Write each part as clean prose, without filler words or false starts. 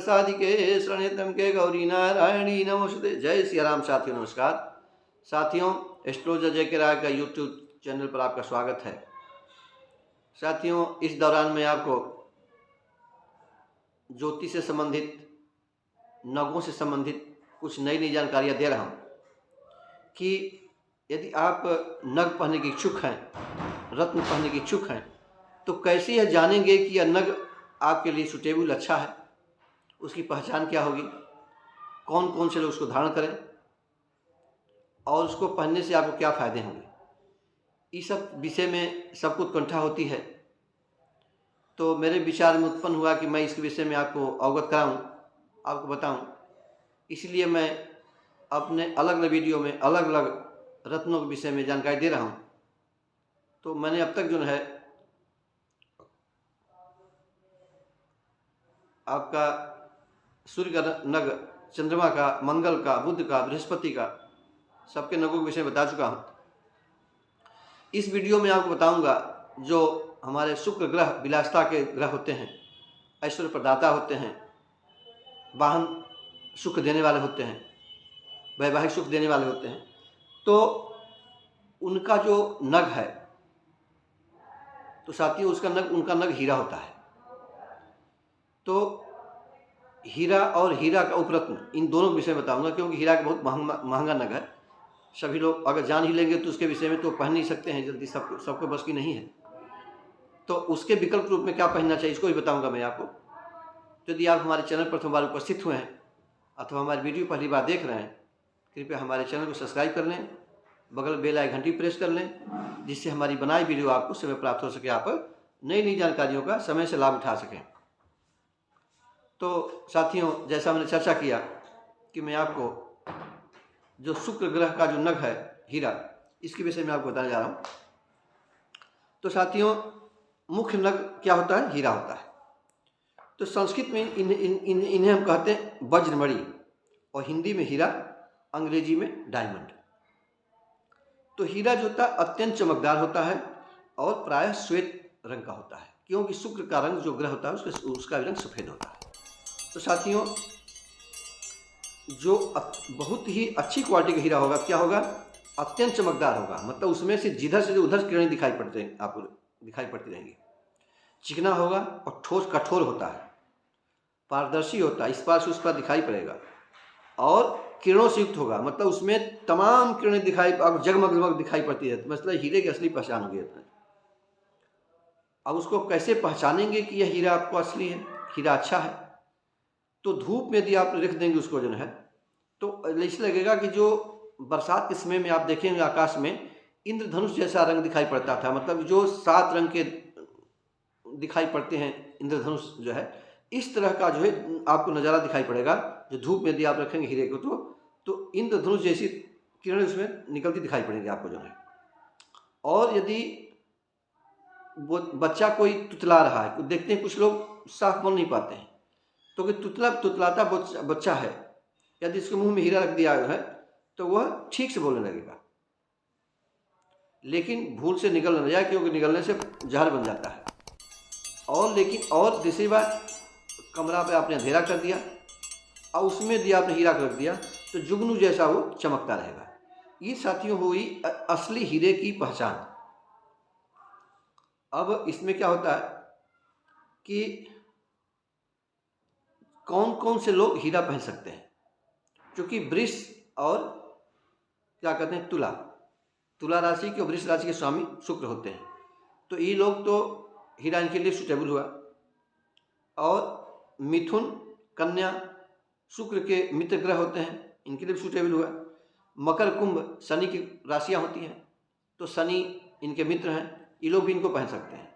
साधिके शरणेतम के गौरी नारायणी नमोस्तुते। जय सिया राम। साथियों नमस्कार। साथियों, एस्ट्रोलॉजर जय के राय का यूट्यूब चैनल पर आपका स्वागत है। साथियों, इस दौरान मैं आपको ज्योतिष से संबंधित, नगों से संबंधित कुछ नई नई जानकारियाँ दे रहा हूँ कि यदि आप नग पहनने के इच्छुक हैं, रत्न पहनने के इच्छुक हैं, तो कैसे यह जानेंगे कि यह नग आपके लिए सुटेबल अच्छा है, उसकी पहचान क्या होगी, कौन कौन से लोग उसको धारण करें और उसको पहनने से आपको क्या फ़ायदे होंगे। इस सब विषय में सबको उत्कंठा होती है, तो मेरे विचार में उत्पन्न हुआ कि मैं इसके विषय में आपको अवगत कराऊं, आपको बताऊं। इसलिए मैं अपने अलग अलग वीडियो में अलग अलग रत्नों के विषय में जानकारी दे रहा हूं। तो मैंने अब तक जो है आपका सूर्य का नग, चंद्रमा का, मंगल का, बुध का, बृहस्पति का, सबके नगों के विषय में बता चुका हूँ। इस वीडियो में आपको बताऊंगा जो हमारे शुक्र ग्रह विलासता के ग्रह होते हैं, ऐश्वर्य प्रदाता होते हैं, वाहन सुख देने वाले होते हैं, वैवाहिक सुख देने वाले होते हैं, तो उनका जो नग है, तो साथियों उनका नग हीरा होता है। तो हीरा और हीरा का उपरत्न, इन दोनों के विषय में बताऊंगा, क्योंकि हीरा का बहुत महंगा नग है। सभी लोग अगर जान ही लेंगे तो उसके विषय में तो पहन नहीं सकते हैं जल्दी, सबको बस की नहीं है। तो उसके विकल्प रूप में क्या पहनना चाहिए, इसको भी बताऊंगा मैं आपको। यदि आप हमारे चैनल पर प्रथम बार उपस्थित हुए हैं अथवा हमारी वीडियो पहली बार देख रहे हैं, कृपया हमारे चैनल को सब्सक्राइब कर लें, बगल बेल आइकन घंटी प्रेस कर लें, जिससे हमारी बनाई वीडियो आपको समय प्राप्त हो सके, आप नई नई जानकारियों का समय से लाभ उठा सकें। तो साथियों, जैसा मैंने चर्चा किया कि मैं आपको जो शुक्र ग्रह का जो नग है हीरा, इसके विषय में आपको बताने जा रहा हूँ। तो साथियों, मुख्य नग क्या होता है? हीरा होता है। तो संस्कृत में इन्हें हम कहते हैं वज्रमणि, और हिंदी में हीरा, अंग्रेजी में डायमंड। तो हीरा जो होता है अत्यंत चमकदार होता है और प्रायः श्वेत रंग का होता है, क्योंकि शुक्र का रंग जो ग्रह होता है उसका रंग सफ़ेद होता है। तो साथियों, जो बहुत ही अच्छी क्वालिटी का हीरा होगा, क्या होगा? अत्यंत चमकदार होगा, मतलब उसमें से जिधर से उधर किरणें दिखाई पड़ते हैं, आपको दिखाई पड़ती रहेंगी। चिकना होगा और ठोस कठोर होता है, पारदर्शी होता है, इस पार से उस पार दिखाई पड़ेगा, और किरणों से युक्त होगा, मतलब उसमें तमाम किरणें दिखाई, अब जगमग दिखाई पड़ती है। मतलब हीरे की असली पहचान होगी। अब उसको कैसे पहचानेंगे कि यह हीरा आपको असली है, हीरा अच्छा है? तो धूप में यदि आप रख देंगे उसको जो है, तो ऐसे लगेगा कि जो बरसात के समय में आप देखेंगे आकाश में इंद्रधनुष जैसा रंग दिखाई पड़ता था, मतलब जो 7 रंग के दिखाई पड़ते हैं इंद्रधनुष जो है, इस तरह का जो है आपको नज़ारा दिखाई पड़ेगा। जो धूप में यदि आप रखेंगे हीरे को, तो इंद्रधनुष जैसी किरणें उसमें निकलती दिखाई पड़ेंगी आपको जो है। और यदि वो बच्चा कोई तुतला रहा है, तो देखते हैं कुछ लोग साफ बोल नहीं पाते हैं, तो कि तुतलाता बच्चा है, यदि इसके मुंह में हीरा रख दिया है तो वह ठीक से बोलने लगेगा, लेकिन भूल से निकल न जाए, क्योंकि निकलने से जहर बन जाता है। और दूसरी बात, कमरा पे आपने अंधेरा कर दिया और उसमें दिया आपने हीरा रख दिया, तो जुगनू जैसा वो चमकता रहेगा। ये साथियों हुई असली हीरे की पहचान। अब इसमें क्या होता है कि कौन कौन से लोग हीरा पहन सकते हैं, क्योंकि वृष और क्या कहते हैं तुला राशि के और वृष राशि के स्वामी शुक्र होते हैं, तो ये लोग तो हीरा इनके लिए सूटेबल हुआ। और मिथुन, कन्या शुक्र के मित्र ग्रह होते हैं, इनके लिए सूटेबल हुआ। मकर, कुंभ शनि की राशियां होती हैं, तो शनि इनके मित्र हैं, ये लोग भी इनको पहन सकते हैं।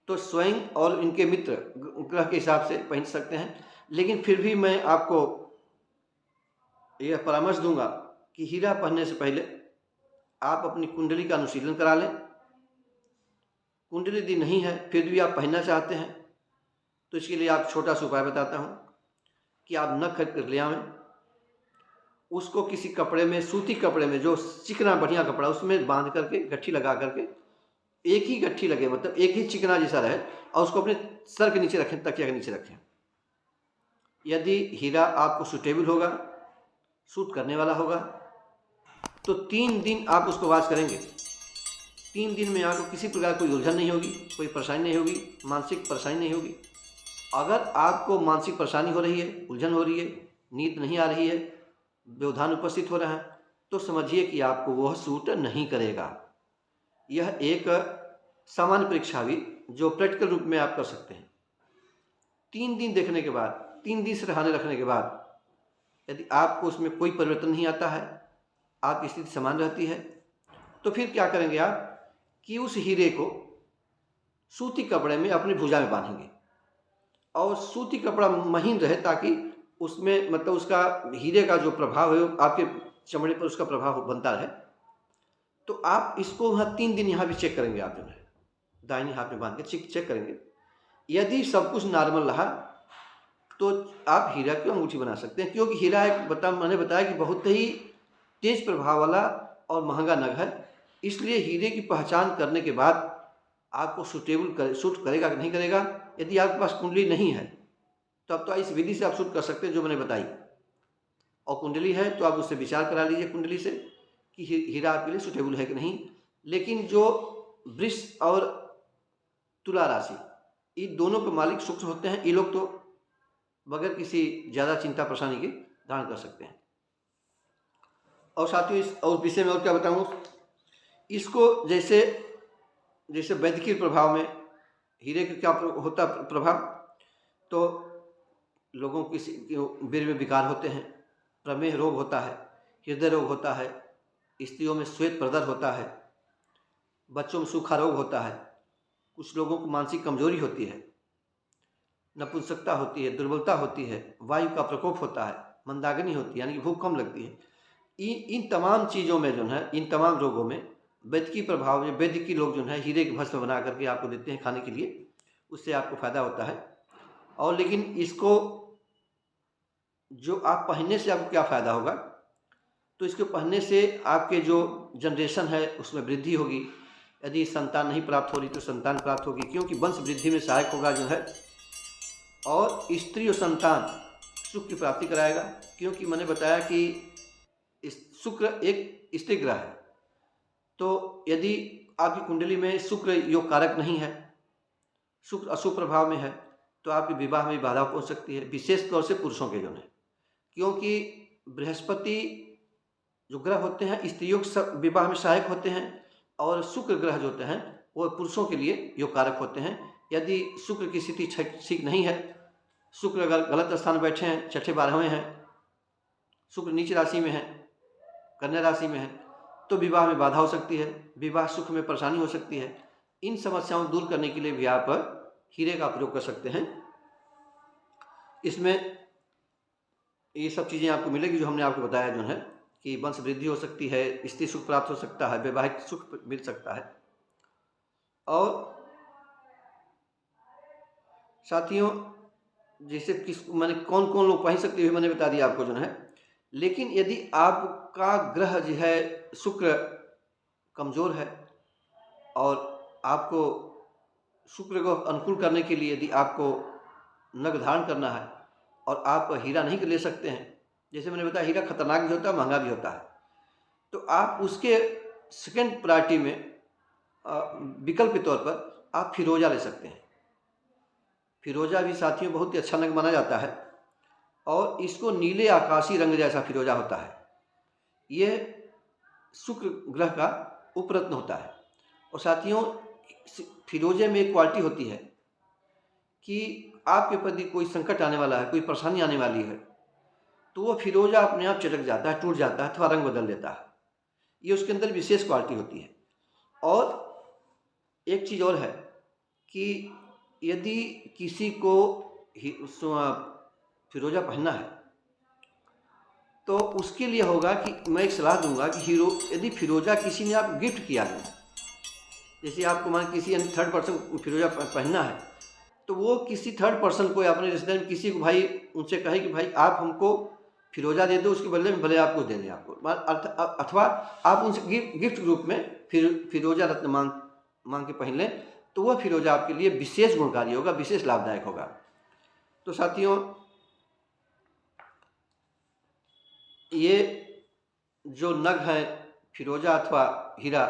तो स्वयं और इनके मित्र ग्रह के हिसाब से पहन सकते हैं। लेकिन फिर भी मैं आपको यह परामर्श दूंगा कि हीरा पहनने से पहले आप अपनी कुंडली का अनुशीलन करा लें। कुंडली यदि नहीं है फिर भी आप पहनना चाहते हैं, तो इसके लिए आप छोटा सा उपाय बताता हूँ कि आप नख खरीद कर ले आवें, उसको किसी कपड़े में, सूती कपड़े में, जो चिकना बढ़िया कपड़ा, उसमें बांध करके गट्ठी लगा करके, एक ही गट्ठी लगे, मतलब एक ही चिकना जैसा रहे, और उसको अपने सर के नीचे रखें, तकिया के नीचे रखें। यदि हीरा आपको सूटेबल होगा, सूट करने वाला होगा, तो 3 दिन आप उसको वाश करेंगे। 3 दिन में आपको किसी प्रकार कोई उलझन नहीं होगी, कोई परेशानी नहीं होगी, मानसिक परेशानी नहीं होगी। अगर आपको मानसिक परेशानी हो रही है, उलझन हो रही है, नींद नहीं आ रही है, व्यवधान उपस्थित हो रहा है, तो समझिए कि आपको वह सूट नहीं करेगा। यह एक सामान्य परीक्षा भी जो प्रैक्टिकल रूप में आप कर सकते हैं। 3 दिन देखने के बाद, 3 दिन से रहने रखने के बाद यदि आपको उसमें कोई परिवर्तन नहीं आता है, आपकी स्थिति समान रहती है, तो फिर क्या करेंगे आप कि उस हीरे को सूती कपड़े में अपनी भुजा में बांधेंगे और सूती कपड़ा महीन रहे, ताकि उसमें मतलब उसका हीरे का जो प्रभाव है आपके चमड़े पर उसका प्रभाव बनता रहे। तो आप इसको वहाँ 3 दिन यहाँ भी चेक करेंगे, आप जो है दाहिने हाथ में बांध के चेक करेंगे। यदि सब कुछ नॉर्मल रहा तो आप हीरा की अंगूठी बना सकते हैं, क्योंकि हीरा एक मैंने बताया कि बहुत ही तेज प्रभाव वाला और महंगा नग है। इसलिए हीरे की पहचान करने के बाद आपको सूट करेगा कि नहीं करेगा। यदि आपके पास कुंडली नहीं है तो अब तो इस विधि से आप सूट कर सकते हैं जो मैंने बताई, और कुंडली है तो आप उससे विचार करा लीजिए कुंडली से कि हीरा आपके लिए सूटेबल है कि नहीं। लेकिन जो वृष और तुला राशि, इन दोनों के मालिक शुक्र होते हैं। ये लोग तो बगैर किसी ज़्यादा चिंता परेशानी के धारण कर सकते हैं। और साथियों इस और विषय में और क्या बताऊँ, इसको जैसे वैदिकीय प्रभाव में हीरे का क्या होता प्रभाव, तो लोगों की वीर्य में विकार होते हैं, प्रमेह रोग होता है, हृदय रोग होता है, स्त्रियों में श्वेत प्रदर होता है, बच्चों में सूखा रोग होता है, कुछ लोगों को मानसिक कमजोरी होती है, नपुंसकता होती है, दुर्बलता होती है, वायु का प्रकोप होता है, मंदाग्नि होती है यानी कि भूख कम लगती है। इन तमाम चीज़ों में जो है, इन तमाम रोगों में वैदिकीय प्रभाव में वैदिकीय लोग जो है हीरे के भस्म बना करके आपको देते हैं खाने के लिए, उससे आपको फायदा होता है। और लेकिन इसको जो आप पहनने से आपको क्या फ़ायदा होगा, तो इसको पहनने से आपके जो जनरेशन है उसमें वृद्धि होगी। यदि संतान नहीं प्राप्त हो रही तो संतान प्राप्त होगी, क्योंकि वंश वृद्धि में सहायक होगा जो है। और स्त्री और संतान सुख की प्राप्ति कराएगा, क्योंकि मैंने बताया कि शुक्र एक स्त्री ग्रह है। तो यदि आपकी कुंडली में शुक्र योग कारक नहीं है, शुक्र अशुभ प्रभाव में है, तो आपके विवाह में बाधा पहुंच सकती है, विशेष तौर से पुरुषों के जो है, क्योंकि बृहस्पति जो ग्रह होते हैं स्त्रियों के विवाह में सहायक होते हैं, और शुक्र ग्रह जो होते हैं वो पुरुषों के लिए योग कारक होते हैं। यदि शुक्र की स्थिति ठीक नहीं है, शुक्र अगर गलत स्थान बैठे हैं, छठे 12वें हैं, शुक्र नीच राशि में है, कन्या राशि में है, तो विवाह में बाधा हो सकती है, विवाह सुख में परेशानी हो सकती है। इन समस्याओं को दूर करने के लिए भी आप हीरे का प्रयोग कर सकते हैं। इसमें ये सब चीज़ें आपको मिलेगी जो हमने आपको बताया जो है, कि वंश वृद्धि हो सकती है, स्त्री सुख प्राप्त हो सकता है, वैवाहिक सुख मिल सकता है। और साथियों जैसे मैंने कौन कौन लोग पहन सकते हैं मैंने बता दिया आपको जो है। लेकिन यदि आपका ग्रह जो है शुक्र कमज़ोर है और आपको शुक्र को अनुकूल करने के लिए यदि आपको नग धारण करना है और आप हीरा नहीं ले सकते हैं, जैसे मैंने बताया हीरा खतरनाक भी होता है, महंगा भी होता है, तो आप उसके सेकंड प्रायोरिटी में विकल्प के तौर पर आप फिरोजा ले सकते हैं। फिरोजा भी साथियों बहुत ही अच्छा रंग माना जाता है, और इसको नीले आकाशी रंग जैसा फिरोजा होता है। यह शुक्र ग्रह का उपरत्न होता है। और साथियों फिरोजे में एक क्वालिटी होती है कि आपके प्रति कोई संकट आने वाला है, कोई परेशानी आने वाली है, तो वो फिरोजा अपने आप चटक जाता है, टूट जाता है, अथवा रंग बदल देता है। ये उसके अंदर विशेष क्वालिटी होती है। और एक चीज़ और है कि यदि किसी को फिरोजा पहनना है तो उसके लिए होगा कि मैं एक सलाह दूंगा कि यदि फिरोजा किसी ने आप गिफ्ट किया है, जैसे आपको मान किसी थर्ड पर्सन फिरोजा पहनना है, तो वो किसी थर्ड पर्सन को अपने रिश्तेदार में किसी को भाई उनसे कहे कि भाई आप हमको फिरोजा दे दो, उसके बदले में भले आपको दे दें आपको, अथवा आप उनसे गिफ्ट रूप में फिरोजा रत्न मांग के पहन लें, तो वह फिरोजा आपके लिए विशेष गुणकारी होगा, विशेष लाभदायक होगा। तो साथियों ये जो नग हैं फिरोजा अथवा हीरा,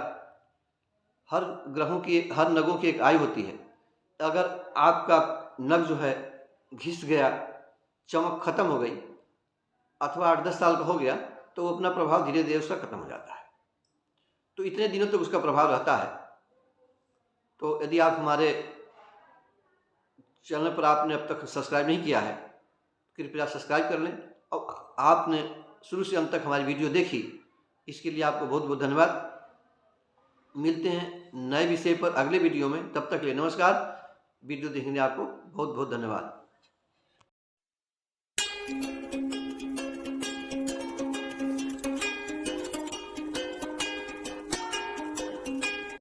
हर ग्रहों की, हर नगों की एक आयु होती है। अगर आपका नग जो है घिस गया, चमक खत्म हो गई, अथवा 8-10 साल का हो गया, तो वो अपना प्रभाव धीरे धीरे उसका खत्म हो जाता है। तो इतने दिनों तक उसका प्रभाव रहता है। तो यदि आप हमारे चैनल पर आपने अब तक सब्सक्राइब नहीं किया है, कृपया सब्सक्राइब कर लें। और आपने शुरू से अंत तक हमारी वीडियो देखी, इसके लिए आपको बहुत बहुत धन्यवाद। मिलते हैं नए विषय पर अगले वीडियो में, तब तक के लिए नमस्कार। वीडियो देखने के लिए आपको बहुत बहुत धन्यवाद।